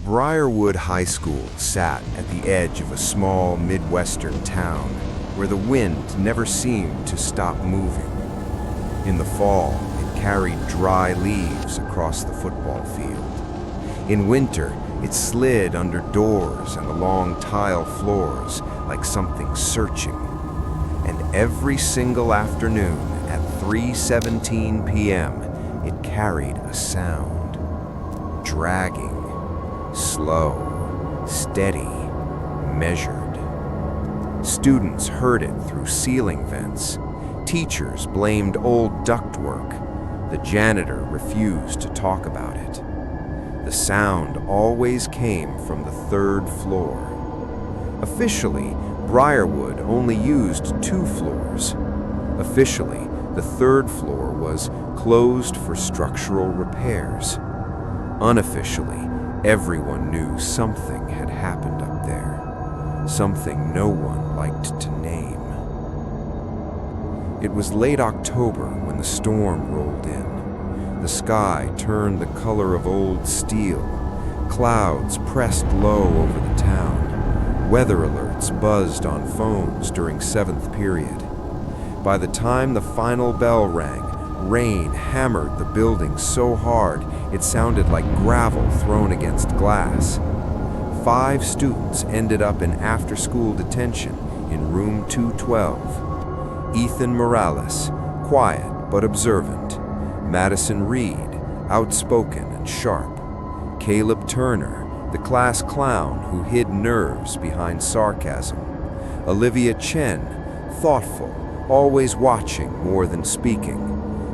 Briarwood High School sat at the edge of a small Midwestern town where the wind never seemed to stop moving. In the fall, it carried dry leaves across the football field. In winter, it slid under doors and along tile floors like something searching. And every single afternoon at 3:17 p.m., it carried a sound. Dragging. Slow, steady, measured. Students heard it through ceiling vents. Teachers blamed old ductwork. The janitor refused to talk about it. The sound always came from the third floor. Officially, Briarwood only used 2 floors. Officially, the third floor was closed for structural repairs. Unofficially, everyone knew something had happened up there, something no one liked to name. It was late October when the storm rolled in. The sky turned the color of old steel. Clouds pressed low over the town. Weather alerts buzzed on phones during 7th period. By the time the final bell rang, rain hammered the building so hard it sounded like gravel thrown against glass. 5 students ended up in after-school detention in room 212. Ethan Morales, quiet but observant. Madison Reed, outspoken and sharp. Caleb Turner, the class clown who hid nerves behind sarcasm. Olivia Chen, thoughtful, always watching more than speaking.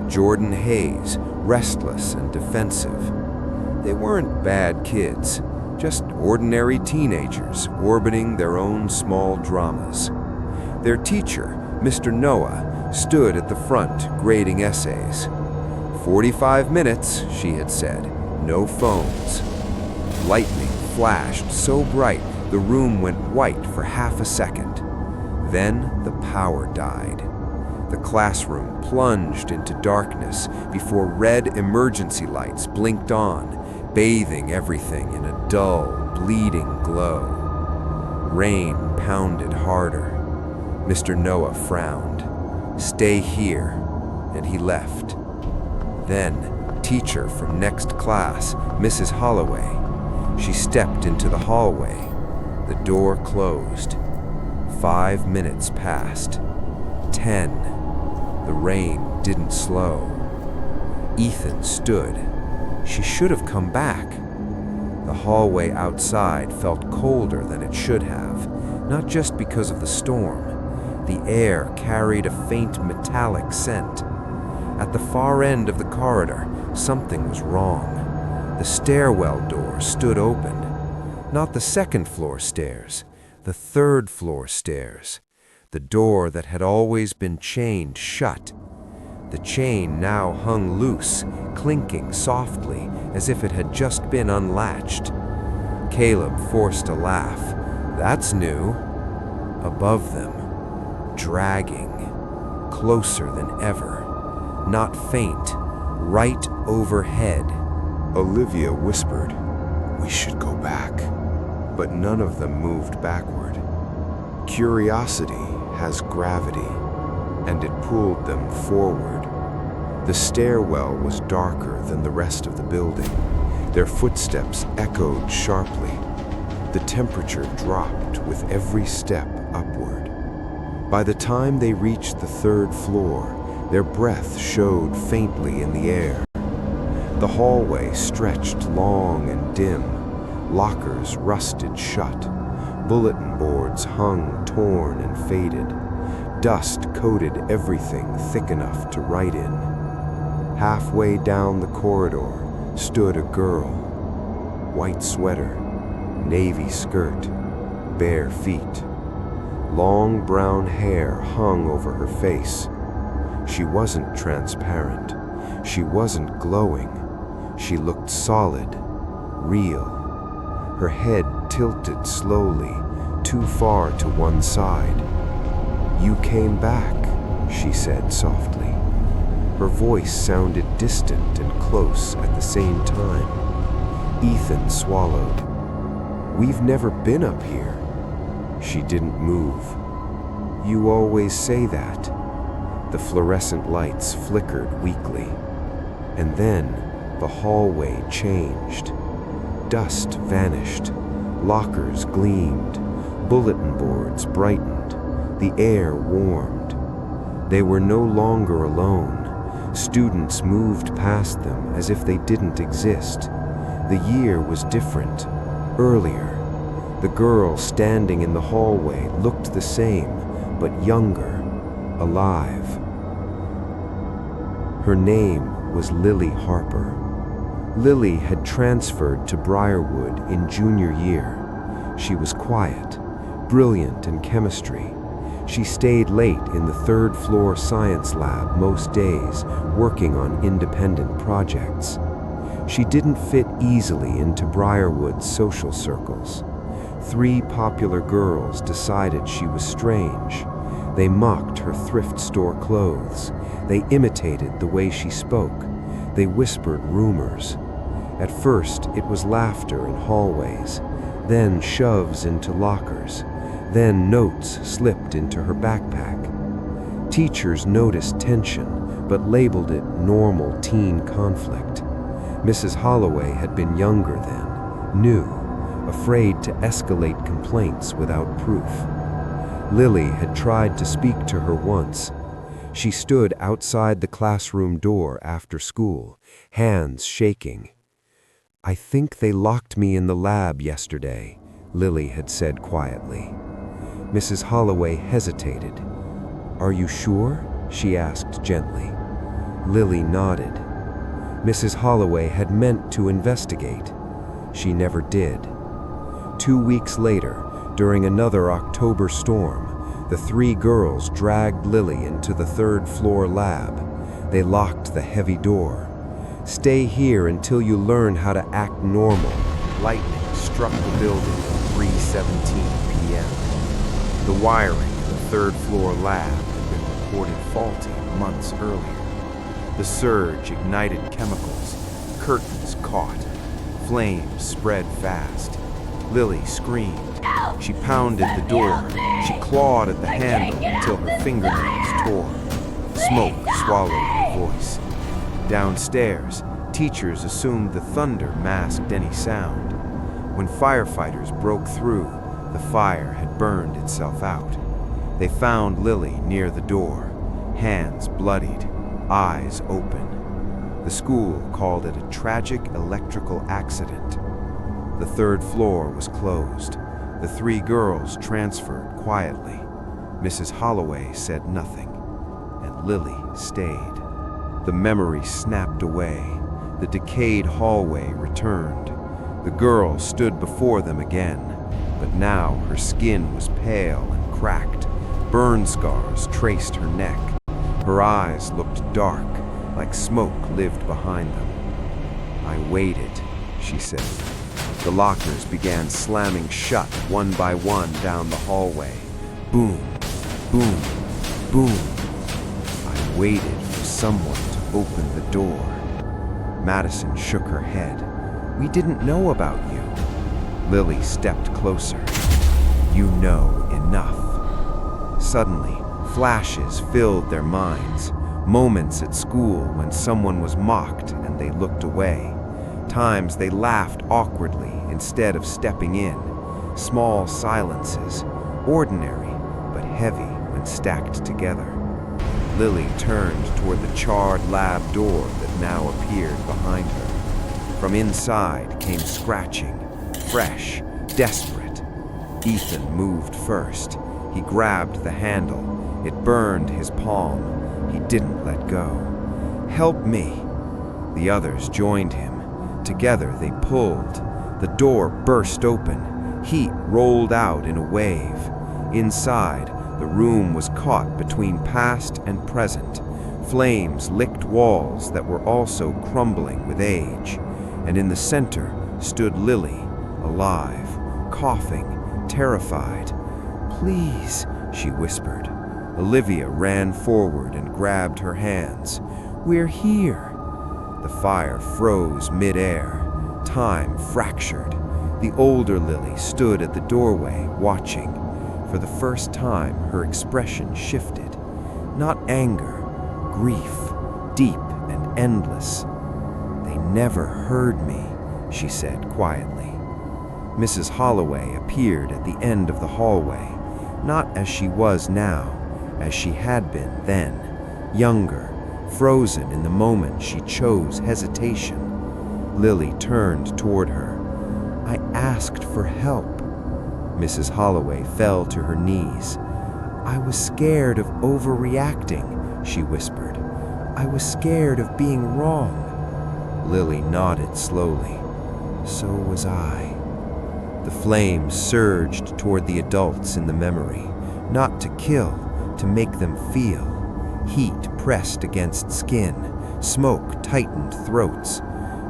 Jordan Hayes, restless and defensive. They weren't bad kids, just ordinary teenagers orbiting their own small dramas. Their teacher, Mr. Noah, stood at the front grading essays. 45 minutes, she had said, no phones. Lightning flashed so bright the room went white for half a second. Then the power died. The classroom plunged into darkness before red emergency lights blinked on, bathing everything in a dull, bleeding glow. Rain pounded harder. Mr. Noah frowned. "Stay here," and he left. Then, teacher from next class, Mrs. Holloway. She stepped into the hallway. The door closed. 5 minutes passed. 10. The rain didn't slow. Ethan stood. She should have come back. The hallway outside felt colder than it should have, not just because of the storm. The air carried a faint metallic scent. At the far end of the corridor, something was wrong. The stairwell door stood open. Not the second-floor stairs, the third-floor stairs. The door that had always been chained shut. The chain now hung loose, clinking softly as if it had just been unlatched. Caleb forced a laugh. That's new. Above them, dragging, closer than ever, not faint, right overhead. Olivia whispered, "We should go back." But none of them moved backward. Curiosity has gravity, and it pulled them forward. The stairwell was darker than the rest of the building. Their footsteps echoed sharply. The temperature dropped with every step upward. By the time they reached the third floor, their breath showed faintly in the air. The hallway stretched long and dim. Lockers rusted shut. Bulletin boards hung torn and faded. Dust coated everything thick enough to write in. Halfway down the corridor stood a girl. White sweater, navy skirt, bare feet. Long brown hair hung over her face. She wasn't transparent. She wasn't glowing. She looked solid, real. Her head tilted slowly, too far to one side. "You came back," she said softly. Her voice sounded distant and close at the same time. Ethan swallowed. "We've never been up here." She didn't move. "You always say that." The fluorescent lights flickered weakly. And then the hallway changed. Dust vanished. Lockers gleamed. Bulletin boards brightened. The air warmed. They were no longer alone. Students moved past them as if they didn't exist. The year was different, earlier. The girl standing in the hallway looked the same, but younger, alive. Her name was Lily Harper. Lily had transferred to Briarwood in junior year. She was quiet, brilliant in chemistry. She stayed late in the third-floor science lab most days, working on independent projects. She didn't fit easily into Briarwood's social circles. 3 popular girls decided she was strange. They mocked her thrift store clothes. They imitated the way she spoke. They whispered rumors. At first, it was laughter in hallways, then shoves into lockers, then notes slipped into her backpack. Teachers noticed tension, but labeled it normal teen conflict. Mrs. Holloway had been younger then, new, afraid to escalate complaints without proof. Lily had tried to speak to her once. She stood outside the classroom door after school, hands shaking. "I think they locked me in the lab yesterday," Lily had said quietly. Mrs. Holloway hesitated. "Are you sure?" she asked gently. Lily nodded. Mrs. Holloway had meant to investigate. She never did. 2 weeks later, during another October storm, the 3 girls dragged Lily into the third-floor lab. They locked the heavy door. "Stay here until you learn how to act normal." Lightning struck the building at 3:17 p.m. The wiring in the third-floor lab had been reported faulty months earlier. The surge ignited chemicals. Curtains caught. Flames spread fast. Lily screamed. She pounded the door. She clawed at the handle until her fingernails tore. Smoke swallowed her voice. Downstairs, teachers assumed the thunder masked any sound. When firefighters broke through, the fire had burned itself out. They found Lily near the door, hands bloodied, eyes open. The school called it a tragic electrical accident. The third floor was closed. The 3 girls transferred quietly. Mrs. Holloway said nothing, and Lily stayed. The memory snapped away. The decayed hallway returned. The girl stood before them again, but now her skin was pale and cracked. Burn scars traced her neck. Her eyes looked dark, like smoke lived behind them. "I waited," she said. The lockers began slamming shut one by one down the hallway. Boom, boom, boom. I waited for someone to open the door. Madison shook her head. "We didn't know about you." Lily stepped closer. "You know enough." Suddenly, flashes filled their minds. Moments at school when someone was mocked and they looked away. Times they laughed awkwardly instead of stepping in. Small silences, ordinary but heavy when stacked together. Lily turned toward the charred lab door that now appeared behind her. From inside came scratching, fresh, desperate. Ethan moved first. He grabbed the handle. It burned his palm. He didn't let go. "Help me!" The others joined him. Together they pulled. The door burst open. Heat rolled out in a wave. Inside, the room was caught between past and present. Flames licked walls that were also crumbling with age. And in the center stood Lily, alive, coughing, terrified. "Please," she whispered. Olivia ran forward and grabbed her hands. "We're here." The fire froze mid-air. Time fractured. The older Lily stood at the doorway, watching. For the first time, her expression shifted. Not anger, grief, deep and endless. "They never heard me," she said quietly. Mrs. Holloway appeared at the end of the hallway, not as she was now, as she had been then, younger, frozen in the moment she chose hesitation. Lily turned toward her. "I asked for help." Mrs. Holloway fell to her knees. "I was scared of overreacting," she whispered. "I was scared of being wrong." Lily nodded slowly. "So was I." The flames surged toward the adults in the memory, not to kill, to make them feel. Heat pressed against skin, smoke tightened throats.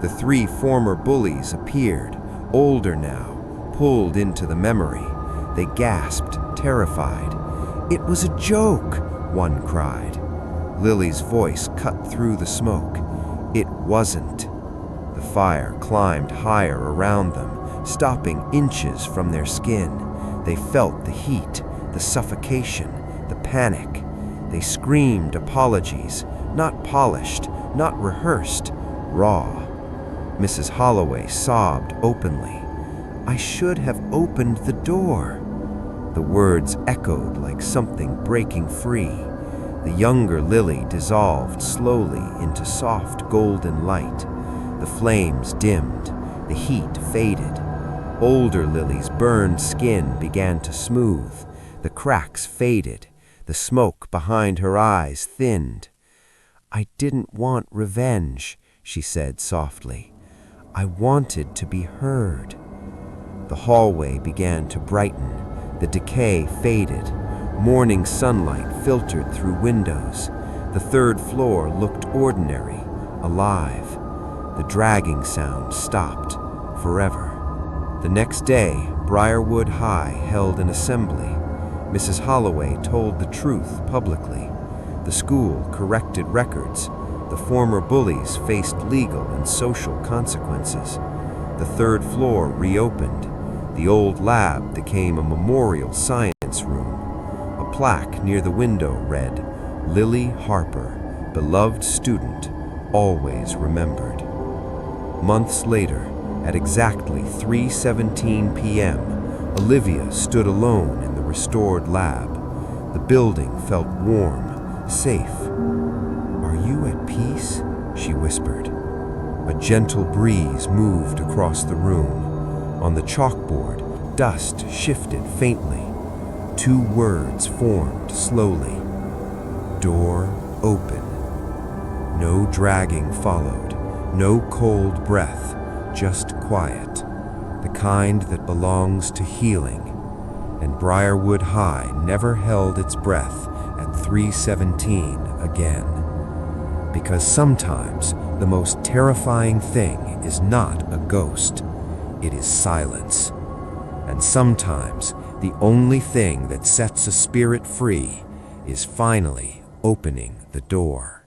The 3 former bullies appeared, older now, pulled into the memory. They gasped, terrified. "It was a joke," one cried. Lily's voice cut through the smoke. "It wasn't." The fire climbed higher around them, stopping inches from their skin. They felt the heat, the suffocation, the panic. They screamed apologies, not polished, not rehearsed, raw. Mrs. Holloway sobbed openly. "I should have opened the door." The words echoed like something breaking free. The younger Lily dissolved slowly into soft golden light. The flames dimmed, the heat faded. Older Lily's burned skin began to smooth. The cracks faded. The smoke behind her eyes thinned. "I didn't want revenge," she said softly. "I wanted to be heard." The hallway began to brighten. The decay faded. Morning sunlight filtered through windows. The 3rd floor looked ordinary, alive. The dragging sound stopped, forever. The next day, Briarwood High held an assembly. Mrs. Holloway told the truth publicly. The school corrected records. The former bullies faced legal and social consequences. The 3rd floor reopened. The old lab became a memorial science room. A plaque near the window read, "Lily Harper, beloved student, always remembered." Months later, at exactly 3:17 p.m., Olivia stood alone in the restored lab. The building felt warm, safe. "Are you at peace?" she whispered. A gentle breeze moved across the room. On the chalkboard, dust shifted faintly. 2 words formed slowly. "Door open." No dragging followed, no cold breath, just quiet, the kind that belongs to healing. And Briarwood High never held its breath at 3:17 again. Because sometimes the most terrifying thing is not a ghost, it is silence. And sometimes the only thing that sets a spirit free is finally opening the door.